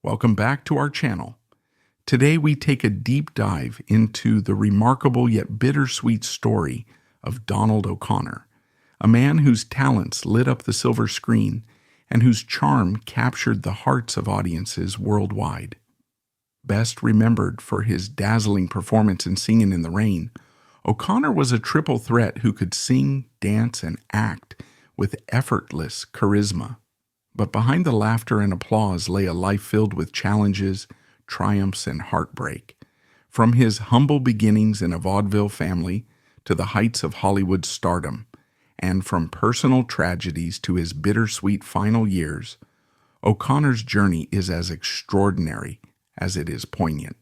Welcome back to our channel. Today we take a deep dive into the remarkable yet bittersweet story of Donald O'Connor, a man whose talents lit up the silver screen and whose charm captured the hearts of audiences worldwide. Best remembered for his dazzling performance in Singin' in the Rain, O'Connor was a triple threat who could sing, dance, and act with effortless charisma. But behind the laughter and applause lay a life filled with challenges, triumphs, and heartbreak. From his humble beginnings in a vaudeville family to the heights of Hollywood stardom, and from personal tragedies to his bittersweet final years, O'Connor's journey is as extraordinary as it is poignant.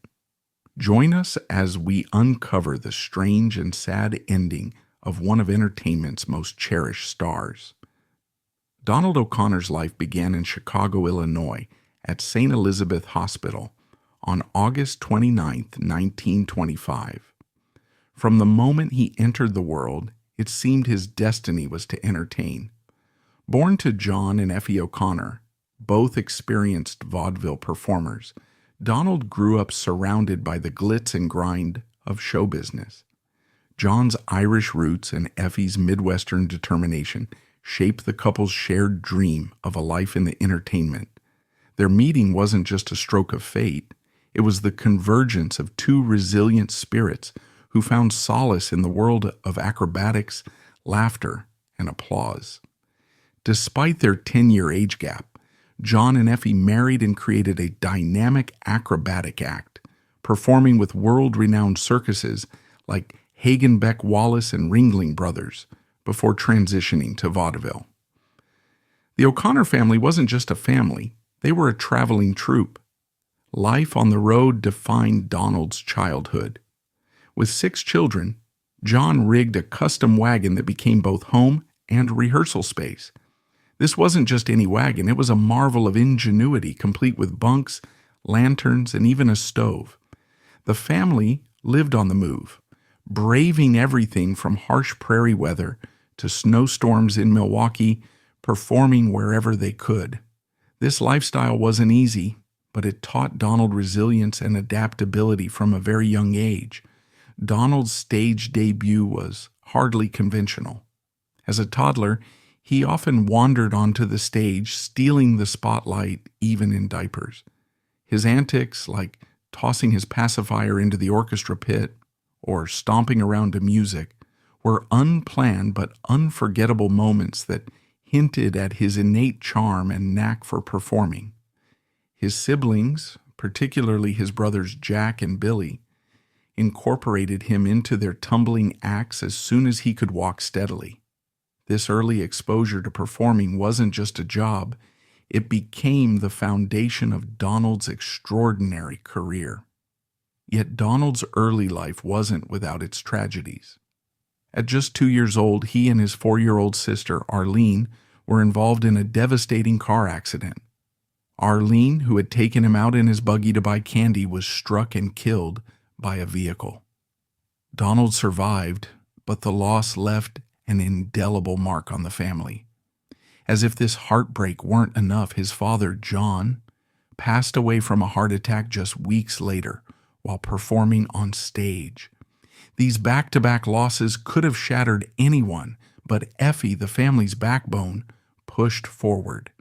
Join us as we uncover the strange and sad ending of one of entertainment's most cherished stars. Donald O'Connor's life began in Chicago, Illinois, at St. Elizabeth Hospital on August 29, 1925. From the moment he entered the world, it seemed his destiny was to entertain. Born to John and Effie O'Connor, both experienced vaudeville performers, Donald grew up surrounded by the glitz and grind of show business. John's Irish roots and Effie's Midwestern determination shaped the couple's shared dream of a life in the entertainment. Their meeting wasn't just a stroke of fate, it was the convergence of two resilient spirits who found solace in the world of acrobatics, laughter, and applause. Despite their 10-year age gap, John and Effie married and created a dynamic acrobatic act, performing with world-renowned circuses like Hagenbeck Wallace and Ringling Brothers, before transitioning to vaudeville. The O'Connor family wasn't just a family, they were a traveling troupe. Life on the road defined Donald's childhood. With 6 children, John rigged a custom wagon that became both home and rehearsal space. This wasn't just any wagon, it was a marvel of ingenuity, complete with bunks, lanterns, and even a stove. The family lived on the move, braving everything from harsh prairie weather to snowstorms in Milwaukee, performing wherever they could. This lifestyle wasn't easy, but it taught Donald resilience and adaptability from a very young age. Donald's stage debut was hardly conventional. As a toddler, he often wandered onto the stage, stealing the spotlight even in diapers. His antics, like tossing his pacifier into the orchestra pit or stomping around to music, were unplanned but unforgettable moments that hinted at his innate charm and knack for performing. His siblings, particularly his brothers Jack and Billy, incorporated him into their tumbling acts as soon as he could walk steadily. This early exposure to performing wasn't just a job, it became the foundation of Donald's extraordinary career. Yet Donald's early life wasn't without its tragedies. At just 2 years old, he and his 4-year-old sister, Arlene, were involved in a devastating car accident. Arlene, who had taken him out in his buggy to buy candy, was struck and killed by a vehicle. Donald survived, but the loss left an indelible mark on the family. As if this heartbreak weren't enough, his father, John, passed away from a heart attack just weeks later while performing on stage. These back-to-back losses could have shattered anyone, but Effie, the family's backbone, pushed forward.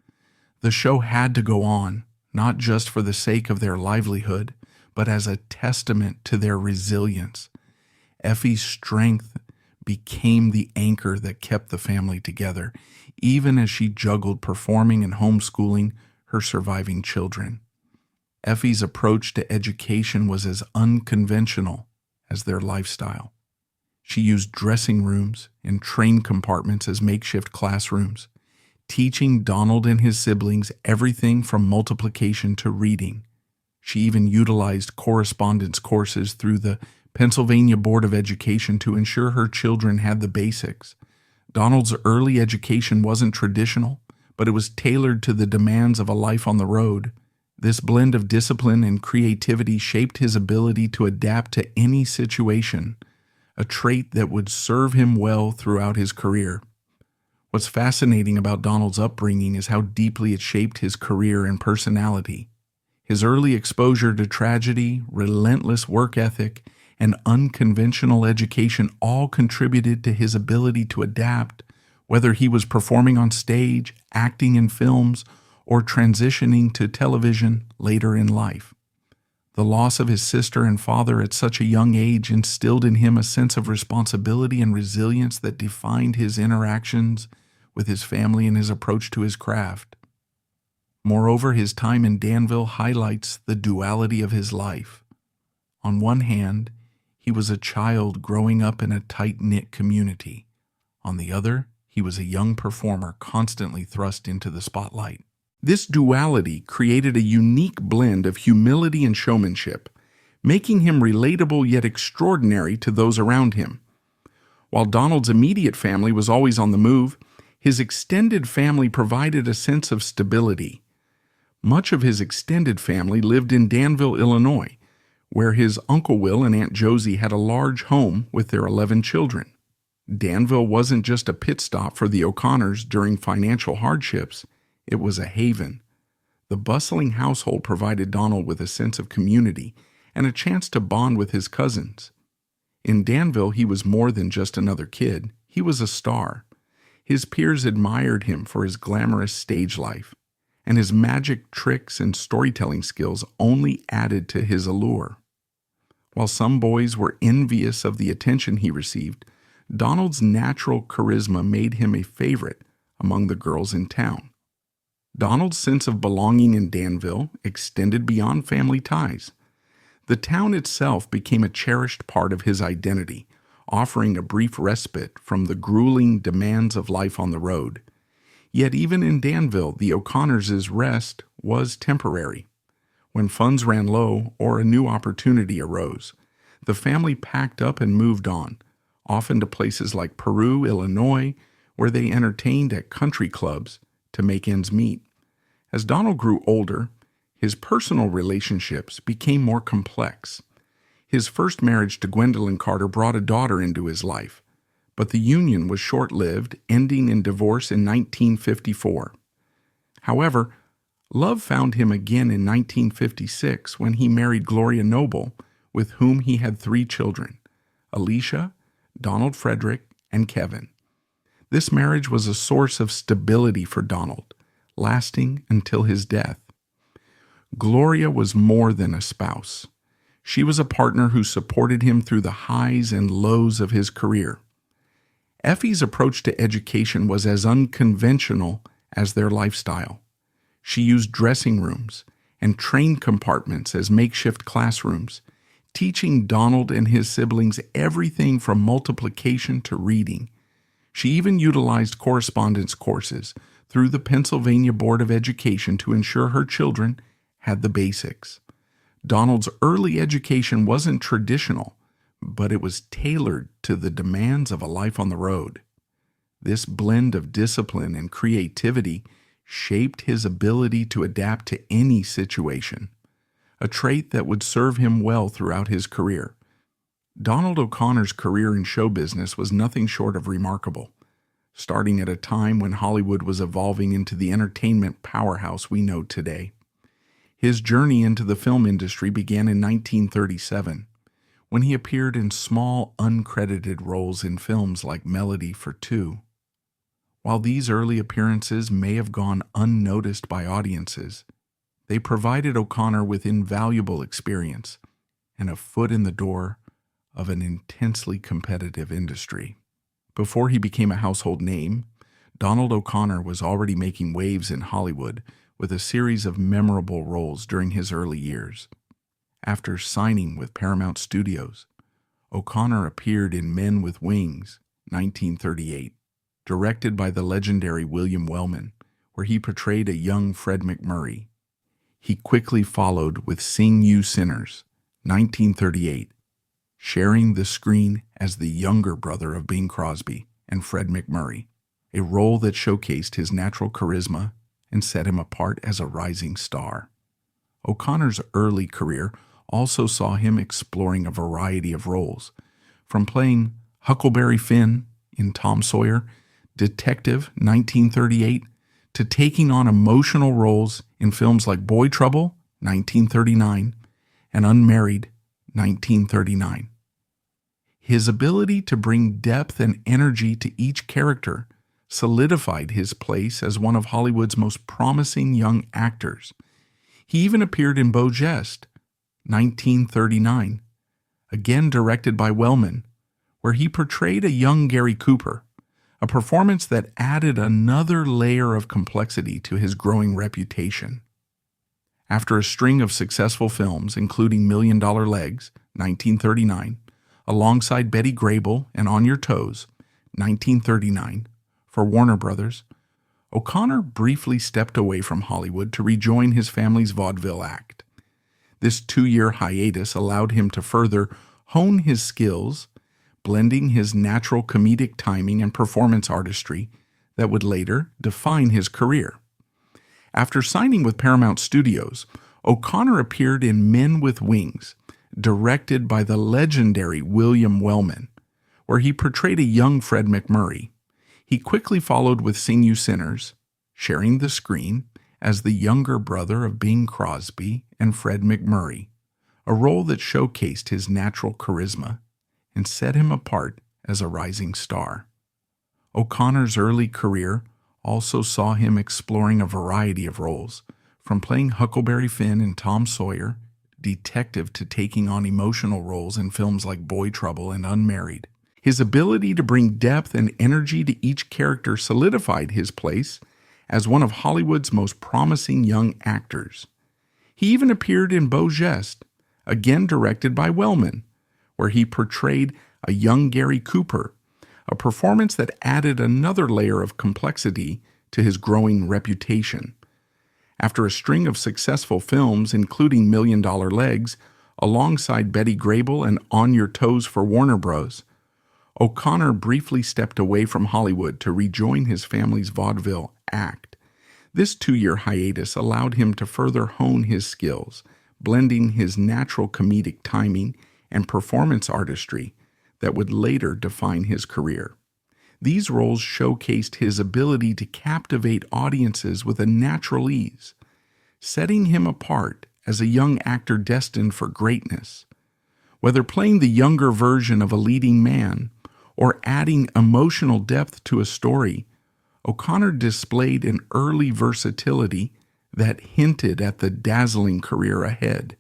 The show had to go on, not just for the sake of their livelihood, but as a testament to their resilience. Effie's strength became the anchor that kept the family together, even as she juggled performing and homeschooling her surviving children. Effie's approach to education was as unconventional as their lifestyle. She used dressing rooms and train compartments as makeshift classrooms, teaching Donald and his siblings everything from multiplication to reading. She even utilized correspondence courses through the Pennsylvania Board of Education to ensure her children had the basics. Donald's early education wasn't traditional, but it was tailored to the demands of a life on the road. This blend of discipline and creativity shaped his ability to adapt to any situation, a trait that would serve him well throughout his career. What's fascinating about Donald's upbringing is how deeply it shaped his career and personality. His early exposure to tragedy, relentless work ethic, and unconventional education all contributed to his ability to adapt, whether he was performing on stage, acting in films, or transitioning to television later in life. The loss of his sister and father at such a young age instilled in him a sense of responsibility and resilience that defined his interactions with his family and his approach to his craft. Moreover, his time in Danville highlights the duality of his life. On one hand, he was a child growing up in a tight-knit community. On the other, he was a young performer constantly thrust into the spotlight. This duality created a unique blend of humility and showmanship, making him relatable yet extraordinary to those around him. While Donald's immediate family was always on the move, his extended family provided a sense of stability. Much of his extended family lived in Danville, Illinois, where his Uncle Will and Aunt Josie had a large home with their 11 children. Danville wasn't just a pit stop for the O'Connors during financial hardships, it was a haven. The bustling household provided Donald with a sense of community and a chance to bond with his cousins. In Danville, he was more than just another kid. He was a star. His peers admired him for his glamorous stage life, and his magic tricks and storytelling skills only added to his allure. While some boys were envious of the attention he received, Donald's natural charisma made him a favorite among the girls in town. Donald's sense of belonging in Danville extended beyond family ties. The town itself became a cherished part of his identity, offering a brief respite from the grueling demands of life on the road. Yet even in Danville, the O'Connors' rest was temporary. When funds ran low or a new opportunity arose, the family packed up and moved on, often to places like Peru, Illinois, where they entertained at country clubs to make ends meet. As Donald grew older, his personal relationships became more complex. His first marriage to Gwendolyn Carter brought a daughter into his life, but the union was short-lived, ending in divorce in 1954. However, love found him again in 1956 when he married Gloria Noble, with whom he had 3 children, Alicia, Donald Frederick, and Kevin. This marriage was a source of stability for Donald, lasting until his death. Gloria was more than a spouse. She was a partner who supported him through the highs and lows of his career. Effie's approach to education was as unconventional as their lifestyle. She used dressing rooms and train compartments as makeshift classrooms, teaching Donald and his siblings everything from multiplication to reading. She even utilized correspondence courses through the Pennsylvania Board of Education to ensure her children had the basics. Donald's early education wasn't traditional, but it was tailored to the demands of a life on the road. This blend of discipline and creativity shaped his ability to adapt to any situation, a trait that would serve him well throughout his career. Donald O'Connor's career in show business was nothing short of remarkable, starting at a time when Hollywood was evolving into the entertainment powerhouse we know today. His journey into the film industry began in 1937, when he appeared in small, uncredited roles in films like Melody for Two. While these early appearances may have gone unnoticed by audiences, they provided O'Connor with invaluable experience and a foot in the door of an intensely competitive industry. Before he became a household name, Donald O'Connor was already making waves in Hollywood with a series of memorable roles during his early years. After signing with Paramount Studios, O'Connor appeared in Men with Wings, 1938, directed by the legendary William Wellman, where he portrayed a young Fred McMurray. He quickly followed with Sing You Sinners, 1938, sharing the screen as the younger brother of Bing Crosby and Fred McMurray, a role that showcased his natural charisma and set him apart as a rising star. O'Connor's early career also saw him exploring a variety of roles, from playing Huckleberry Finn in Tom Sawyer, Detective, 1938, to taking on emotional roles in films like Boy Trouble, 1939, and unmarried, 1939. His ability to bring depth and energy to each character solidified his place as one of Hollywood's most promising young actors. He even appeared in Beau Geste, 1939, again directed by Wellman, where he portrayed a young Gary Cooper, a performance that added another layer of complexity to his growing reputation. After a string of successful films, including Million Dollar Legs, 1939, alongside Betty Grable and On Your Toes, 1939, for Warner Brothers, O'Connor briefly stepped away from Hollywood to rejoin his family's vaudeville act. This 2-year hiatus allowed him to further hone his skills, blending his natural comedic timing and performance artistry that would later define his career. After signing with Paramount Studios, O'Connor appeared in Men with Wings, directed by the legendary William Wellman, where he portrayed a young Fred McMurray. He quickly followed with Sing You Sinners, sharing the screen as the younger brother of Bing Crosby and Fred McMurray, a role that showcased his natural charisma and set him apart as a rising star. O'Connor's early career also saw him exploring a variety of roles, from playing Huckleberry Finn in Tom Sawyer, detective, to taking on emotional roles in films like Boy Trouble and Unmarried. His ability to bring depth and energy to each character solidified his place as one of Hollywood's most promising young actors. He even appeared in Beau Geste, again directed by Wellman, where he portrayed a young Gary Cooper, a performance that added another layer of complexity to his growing reputation. After a string of successful films, including Million Dollar Legs, alongside Betty Grable and On Your Toes for Warner Bros., O'Connor briefly stepped away from Hollywood to rejoin his family's vaudeville act. This 2-year hiatus allowed him to further hone his skills, blending his natural comedic timing and performance artistry that would later define his career. These roles showcased his ability to captivate audiences with a natural ease, setting him apart as a young actor destined for greatness. Whether playing the younger version of a leading man or adding emotional depth to a story, O'Connor displayed an early versatility that hinted at the dazzling career ahead.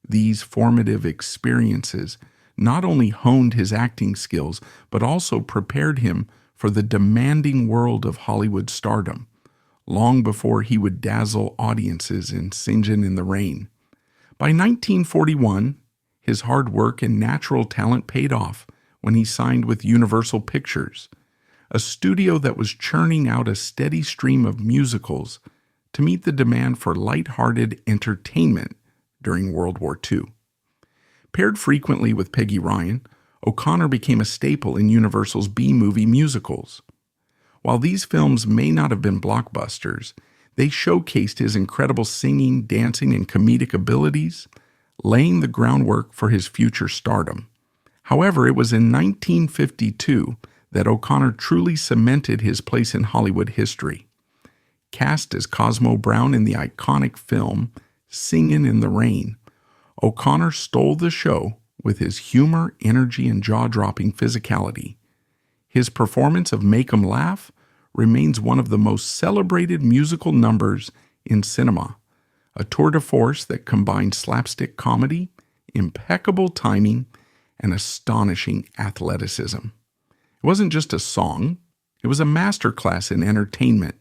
These formative experiences not only honed his acting skills, but also prepared him for the demanding world of Hollywood stardom, long before he would dazzle audiences in Singin' in the Rain. By 1941, his hard work and natural talent paid off when he signed with Universal Pictures, a studio that was churning out a steady stream of musicals to meet the demand for light-hearted entertainment during World War II. Paired frequently with Peggy Ryan, O'Connor became a staple in Universal's B-movie musicals. While these films may not have been blockbusters, they showcased his incredible singing, dancing, and comedic abilities, laying the groundwork for his future stardom. However, it was in 1952 that O'Connor truly cemented his place in Hollywood history. Cast as Cosmo Brown in the iconic film Singin' in the Rain, O'Connor stole the show with his humor, energy, and jaw-dropping physicality. His performance of Make 'Em Laugh remains one of the most celebrated musical numbers in cinema, a tour de force that combined slapstick comedy, impeccable timing, and astonishing athleticism. It wasn't just a song, it was a masterclass in entertainment,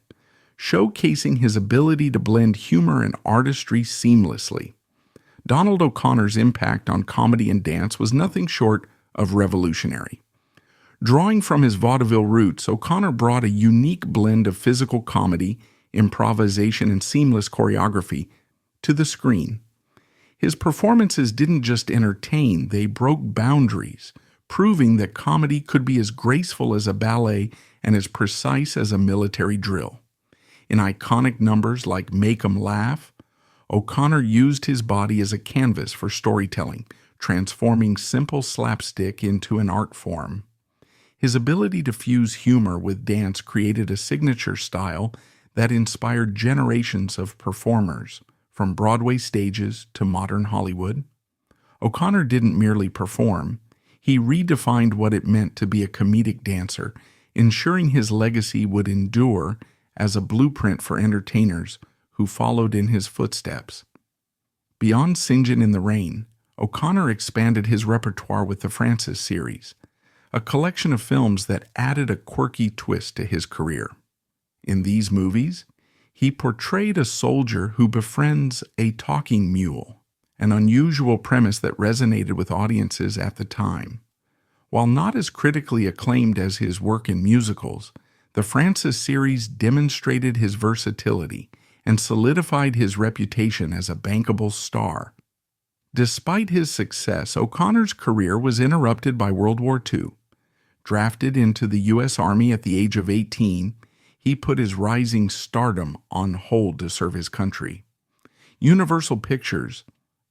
showcasing his ability to blend humor and artistry seamlessly. Donald O'Connor's impact on comedy and dance was nothing short of revolutionary. Drawing from his vaudeville roots, O'Connor brought a unique blend of physical comedy, improvisation, and seamless choreography to the screen. His performances didn't just entertain, they broke boundaries, proving that comedy could be as graceful as a ballet and as precise as a military drill. In iconic numbers like Make 'Em Laugh, O'Connor used his body as a canvas for storytelling, transforming simple slapstick into an art form. His ability to fuse humor with dance created a signature style that inspired generations of performers, from Broadway stages to modern Hollywood. O'Connor didn't merely perform, he redefined what it meant to be a comedic dancer, ensuring his legacy would endure as a blueprint for entertainers who followed in his footsteps. Beyond St. John in the Rain, O'Connor expanded his repertoire with the Frances series, a collection of films that added a quirky twist to his career. In these movies, he portrayed a soldier who befriends a talking mule, an unusual premise that resonated with audiences at the time. While not as critically acclaimed as his work in musicals, the Frances series demonstrated his versatility and solidified his reputation as a bankable star. Despite his success, O'Connor's career was interrupted by World War II. Drafted into the U.S. Army at the age of 18, he put his rising stardom on hold to serve his country. Universal Pictures,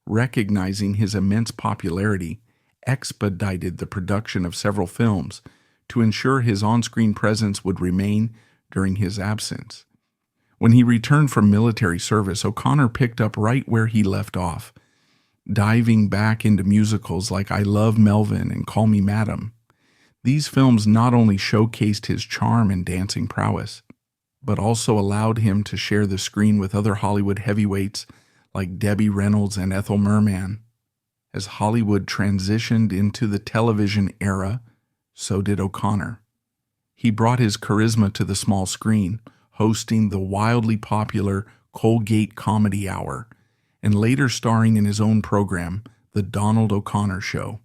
recognizing his immense popularity, expedited the production of several films to ensure his on-screen presence would remain during his absence. When he returned from military service, O'Connor picked up right where he left off, diving back into musicals like I Love Melvin and Call Me Madam. These films not only showcased his charm and dancing prowess, but also allowed him to share the screen with other Hollywood heavyweights like Debbie Reynolds and Ethel Merman. As Hollywood transitioned into the television era, so did O'Connor. He brought his charisma to the small screen, hosting the wildly popular Colgate Comedy Hour, and later starring in his own program, The Donald O'Connor Show.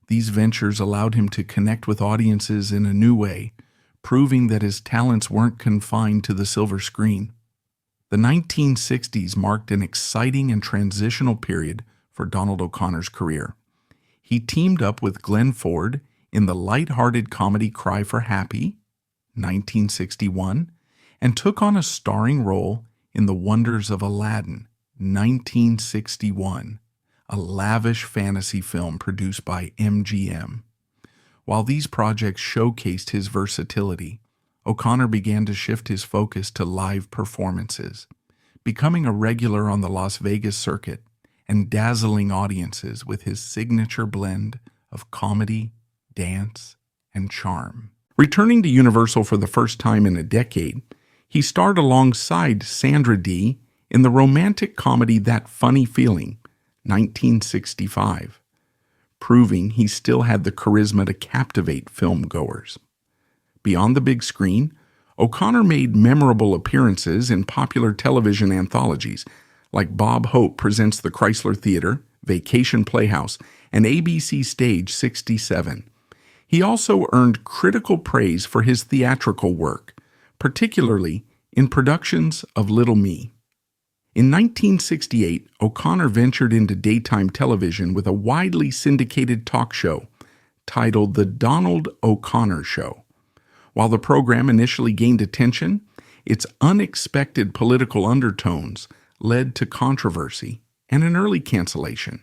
These ventures allowed him to connect with audiences in a new way, proving that his talents weren't confined to the silver screen. The 1960s marked an exciting and transitional period for Donald O'Connor's career. He teamed up with Glenn Ford in the light-hearted comedy Cry for Happy, 1961, and took on a starring role in The Wonders of Aladdin, 1961, a lavish fantasy film produced by MGM. While these projects showcased his versatility, O'Connor began to shift his focus to live performances, becoming a regular on the Las Vegas circuit and dazzling audiences with his signature blend of comedy, dance, and charm. Returning to Universal for the first time in a decade, he starred alongside Sandra Dee in the romantic comedy That Funny Feeling, 1965, proving he still had the charisma to captivate filmgoers. Beyond the big screen, O'Connor made memorable appearances in popular television anthologies like Bob Hope Presents the Chrysler Theater, Vacation Playhouse, and ABC Stage 67. He also earned critical praise for his theatrical work, particularly in productions of Little Me. In 1968, O'Connor ventured into daytime television with a widely syndicated talk show titled The Donald O'Connor Show. While the program initially gained attention, its unexpected political undertones led to controversy and an early cancellation,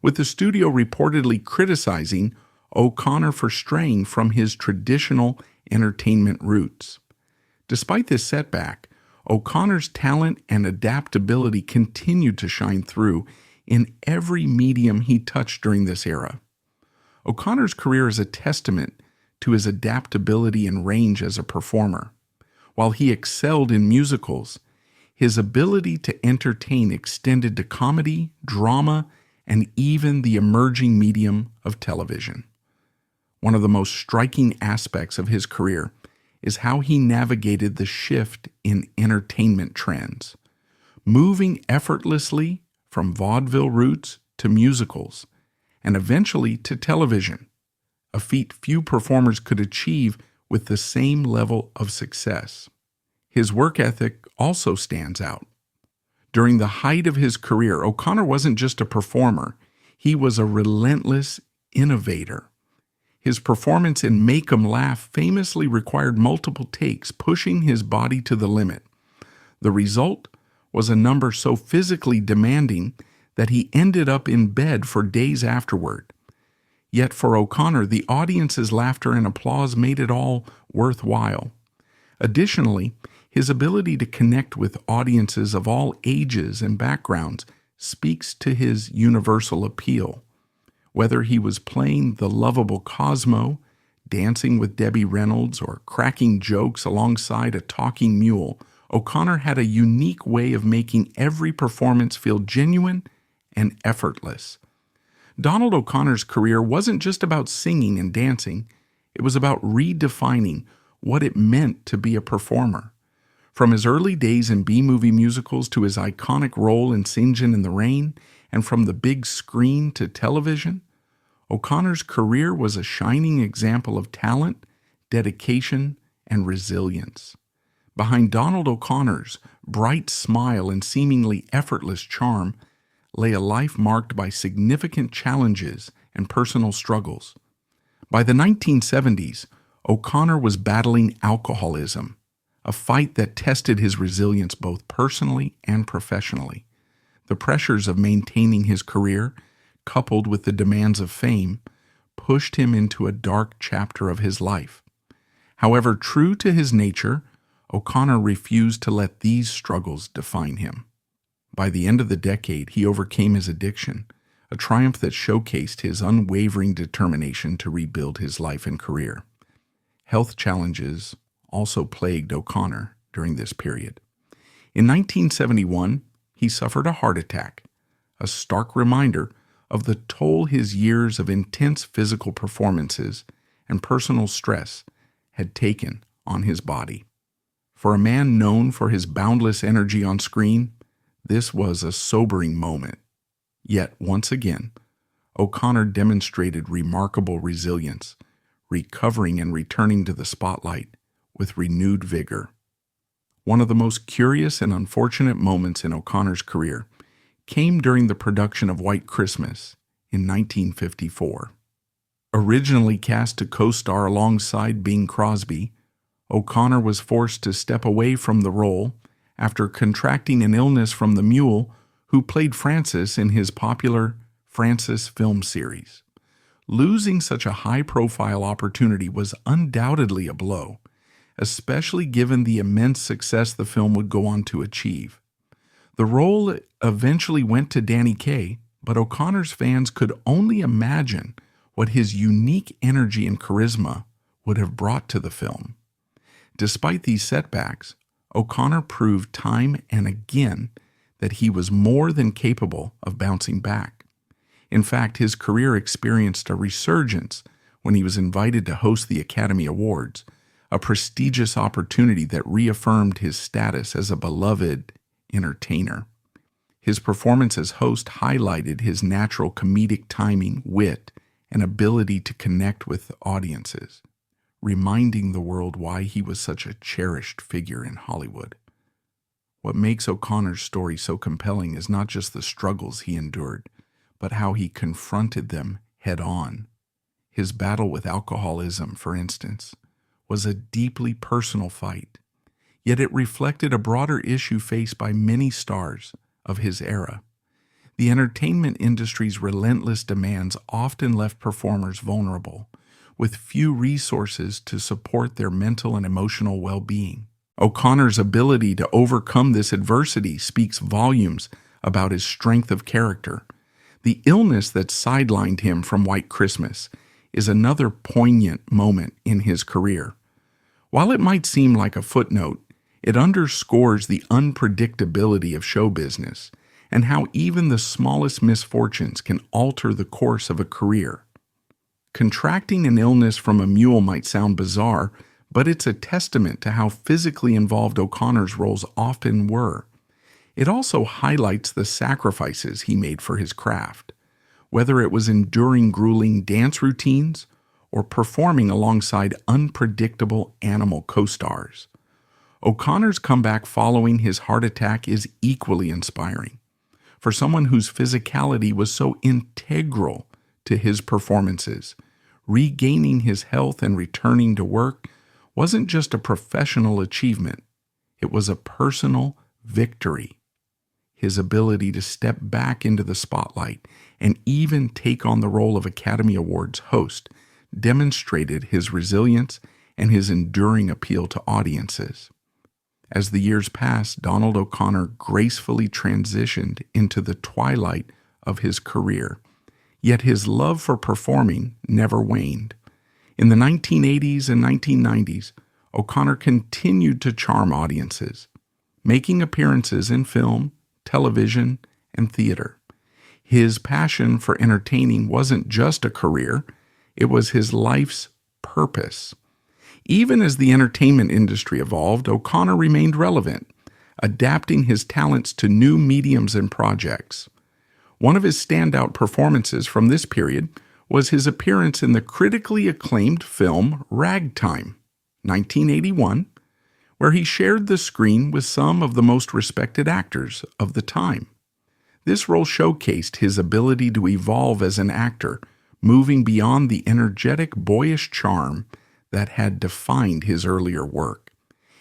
with the studio reportedly criticizing O'Connor for straying from his traditional entertainment roots. Despite this setback, O'Connor's talent and adaptability continued to shine through in every medium he touched during this era. O'Connor's career is a testament to his adaptability and range as a performer. While he excelled in musicals, his ability to entertain extended to comedy, drama, and even the emerging medium of television. One of the most striking aspects of his career is how he navigated the shift in entertainment trends, moving effortlessly from vaudeville roots to musicals, and eventually to television, a feat few performers could achieve with the same level of success. His work ethic also stands out. During the height of his career, O'Connor wasn't just a performer, he was a relentless innovator. His performance in Make 'Em Laugh famously required multiple takes, pushing his body to the limit. The result was a number so physically demanding that he ended up in bed for days afterward. Yet for O'Connor, the audience's laughter and applause made it all worthwhile. Additionally, His ability to connect with audiences of all ages and backgrounds speaks to his universal appeal. Whether he was playing the lovable Cosmo, dancing with Debbie Reynolds, or cracking jokes alongside a talking mule, O'Connor had a unique way of making every performance feel genuine and effortless. Donald O'Connor's career wasn't just about singing and dancing, it was about redefining what it meant to be a performer. From his early days in B-movie musicals to his iconic role in Singin' in the Rain, and from the big screen to television, O'Connor's career was a shining example of talent, dedication, and resilience. Behind Donald O'Connor's bright smile and seemingly effortless charm lay a life marked by significant challenges and personal struggles. By the 1970s, O'Connor was battling alcoholism, a fight that tested his resilience both personally and professionally. The pressures of maintaining his career, coupled with the demands of fame, pushed him into a dark chapter of his life. However, true to his nature, O'Connor refused to let these struggles define him. By the end of the decade, he overcame his addiction, a triumph that showcased his unwavering determination to rebuild his life and career. Health challenges also plagued O'Connor during this period. In 1971, he suffered a heart attack, a stark reminder of the toll his years of intense physical performances and personal stress had taken on his body. For a man known for his boundless energy on screen, this was a sobering moment. Yet, once again, O'Connor demonstrated remarkable resilience, recovering and returning to the spotlight with renewed vigor. One of the most curious and unfortunate moments in O'Connor's career came during the production of White Christmas in 1954. Originally cast to co-star alongside Bing Crosby, O'Connor was forced to step away from the role after contracting an illness from the mule who played Francis in his popular Francis film series. Losing such a high-profile opportunity was undoubtedly a blow, especially given the immense success the film would go on to achieve. The role eventually went to Danny Kaye, but O'Connor's fans could only imagine what his unique energy and charisma would have brought to the film. Despite these setbacks, O'Connor proved time and again that he was more than capable of bouncing back. In fact, his career experienced a resurgence when he was invited to host the Academy Awards, a prestigious opportunity that reaffirmed his status as a beloved entertainer. His performance as host highlighted his natural comedic timing, wit, and ability to connect with audiences, reminding the world why he was such a cherished figure in Hollywood. What makes O'Connor's story so compelling is not just the struggles he endured, but how he confronted them head-on. His battle with alcoholism, for instance, was a deeply personal fight, yet it reflected a broader issue faced by many stars of his era. The entertainment industry's relentless demands often left performers vulnerable, with few resources to support their mental and emotional well-being. O'Connor's ability to overcome this adversity speaks volumes about his strength of character. The illness that sidelined him from White Christmas is another poignant moment in his career. While it might seem like a footnote, it underscores the unpredictability of show business and how even the smallest misfortunes can alter the course of a career. Contracting an illness from a mule might sound bizarre, but it's a testament to how physically involved O'Connor's roles often were. It also highlights the sacrifices he made for his craft, whether it was enduring grueling dance routines or performing alongside unpredictable animal co-stars. O'Connor's comeback following his heart attack is equally inspiring. For someone whose physicality was so integral to his performances, regaining his health and returning to work wasn't just a professional achievement, it was a personal victory. His ability to step back into the spotlight and even take on the role of Academy Awards host demonstrated his resilience and his enduring appeal to audiences. As the years passed, Donald O'Connor gracefully transitioned into the twilight of his career, yet his love for performing never waned. In the 1980s and 1990s, O'Connor continued to charm audiences, making appearances in film, television, and theater. His passion for entertaining wasn't just a career, it was his life's purpose. Even as the entertainment industry evolved, O'Connor remained relevant, adapting his talents to new mediums and projects. One of his standout performances from this period was his appearance in the critically acclaimed film Ragtime, 1981, where he shared the screen with some of the most respected actors of the time. This role showcased his ability to evolve as an actor, moving beyond the energetic, boyish charm that had defined his earlier work.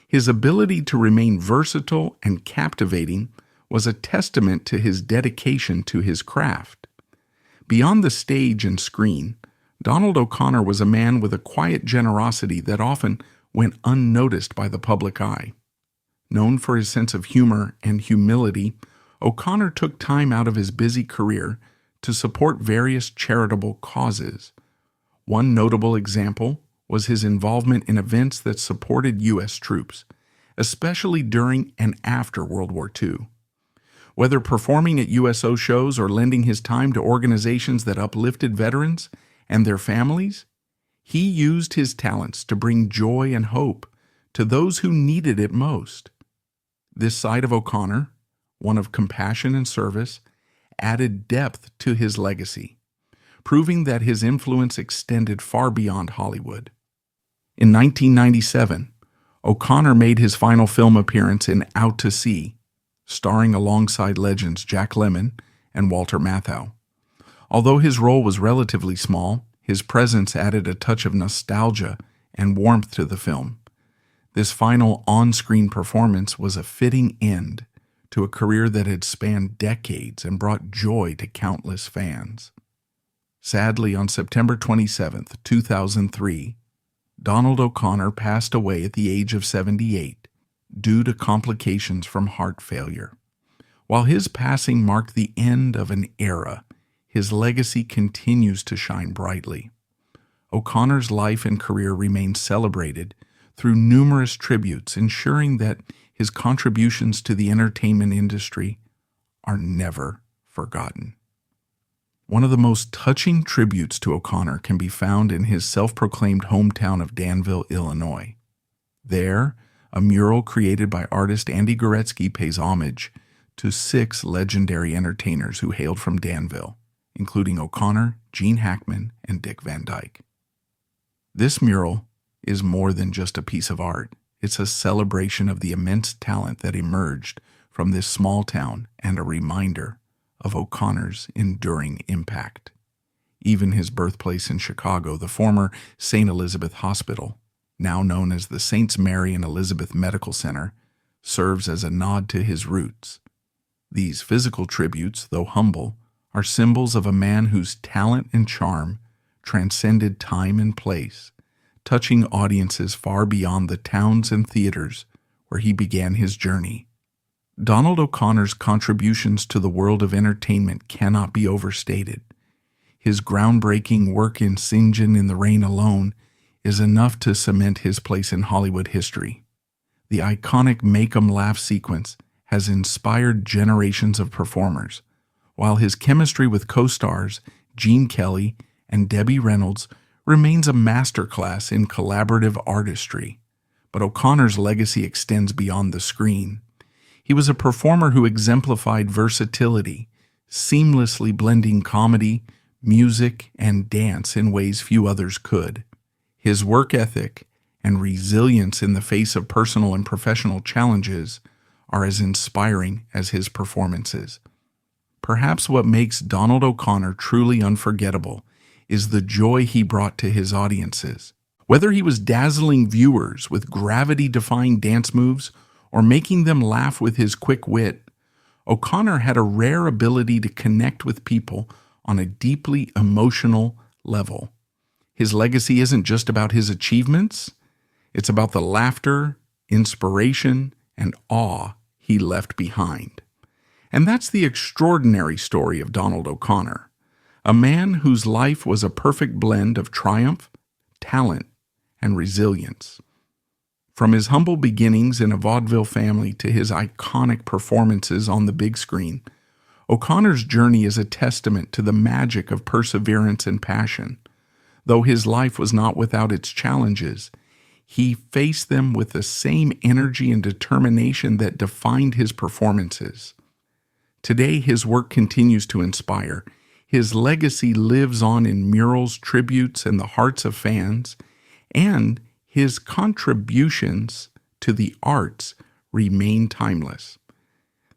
His ability to remain versatile and captivating was a testament to his dedication to his craft. Beyond the stage and screen, Donald O'Connor was a man with a quiet generosity that often went unnoticed by the public eye. Known for his sense of humor and humility, O'Connor took time out of his busy career to support various charitable causes. One notable example was his involvement in events that supported U.S. troops, especially during and after World War II. Whether performing at USO shows or lending his time to organizations that uplifted veterans and their families, he used his talents to bring joy and hope to those who needed it most. This side of O'Connor, one of compassion and service, added depth to his legacy, proving that his influence extended far beyond Hollywood. In 1997, O'Connor made his final film appearance in Out to Sea, starring alongside legends Jack Lemmon and Walter Matthau. Although his role was relatively small, his presence added a touch of nostalgia and warmth to the film. This final on-screen performance was a fitting end to a career that had spanned decades and brought joy to countless fans. Sadly, on September 27, 2003, Donald O'Connor passed away at the age of 78 due to complications from heart failure. While his passing marked the end of an era, his legacy continues to shine brightly. O'Connor's life and career remain celebrated through numerous tributes, ensuring that his contributions to the entertainment industry are never forgotten. One of the most touching tributes to O'Connor can be found in his self-proclaimed hometown of Danville, Illinois. There, a mural created by artist Andy Goretzky pays homage to 6 legendary entertainers who hailed from Danville, including O'Connor, Gene Hackman, and Dick Van Dyke. This mural is more than just a piece of art. It's a celebration of the immense talent that emerged from this small town and a reminder of O'Connor's enduring impact. Even his birthplace in Chicago, the former St. Elizabeth Hospital, now known as the Saints Mary and Elizabeth Medical Center, serves as a nod to his roots. These physical tributes, though humble, are symbols of a man whose talent and charm transcended time and place, touching audiences far beyond the towns and theaters where he began his journey. Donald O'Connor's contributions to the world of entertainment cannot be overstated. His groundbreaking work in Singin' in the Rain alone is enough to cement his place in Hollywood history. The iconic Make 'em Laugh sequence has inspired generations of performers, while his chemistry with co-stars Gene Kelly and Debbie Reynolds remains a masterclass in collaborative artistry. But O'Connor's legacy extends beyond the screen. He was a performer who exemplified versatility, seamlessly blending comedy, music, and dance in ways few others could. His work ethic and resilience in the face of personal and professional challenges are as inspiring as his performances. Perhaps what makes Donald O'Connor truly unforgettable is the joy he brought to his audiences. Whether he was dazzling viewers with gravity-defying dance moves or making them laugh with his quick wit, O'Connor had a rare ability to connect with people on a deeply emotional level. His legacy isn't just about his achievements, it's about the laughter, inspiration, and awe he left behind. And that's the extraordinary story of Donald O'Connor, a man whose life was a perfect blend of triumph, talent, and resilience. From his humble beginnings in a vaudeville family to his iconic performances on the big screen, O'Connor's journey is a testament to the magic of perseverance and passion. Though his life was not without its challenges, he faced them with the same energy and determination that defined his performances. Today, his work continues to inspire. His legacy lives on in murals, tributes, and the hearts of fans, and his contributions to the arts remain timeless.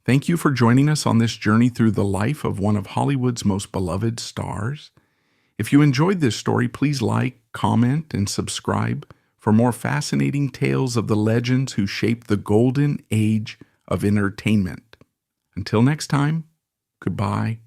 Thank you for joining us on this journey through the life of one of Hollywood's most beloved stars. If you enjoyed this story, please like, comment, and subscribe for more fascinating tales of the legends who shaped the golden age of entertainment. Until next time, goodbye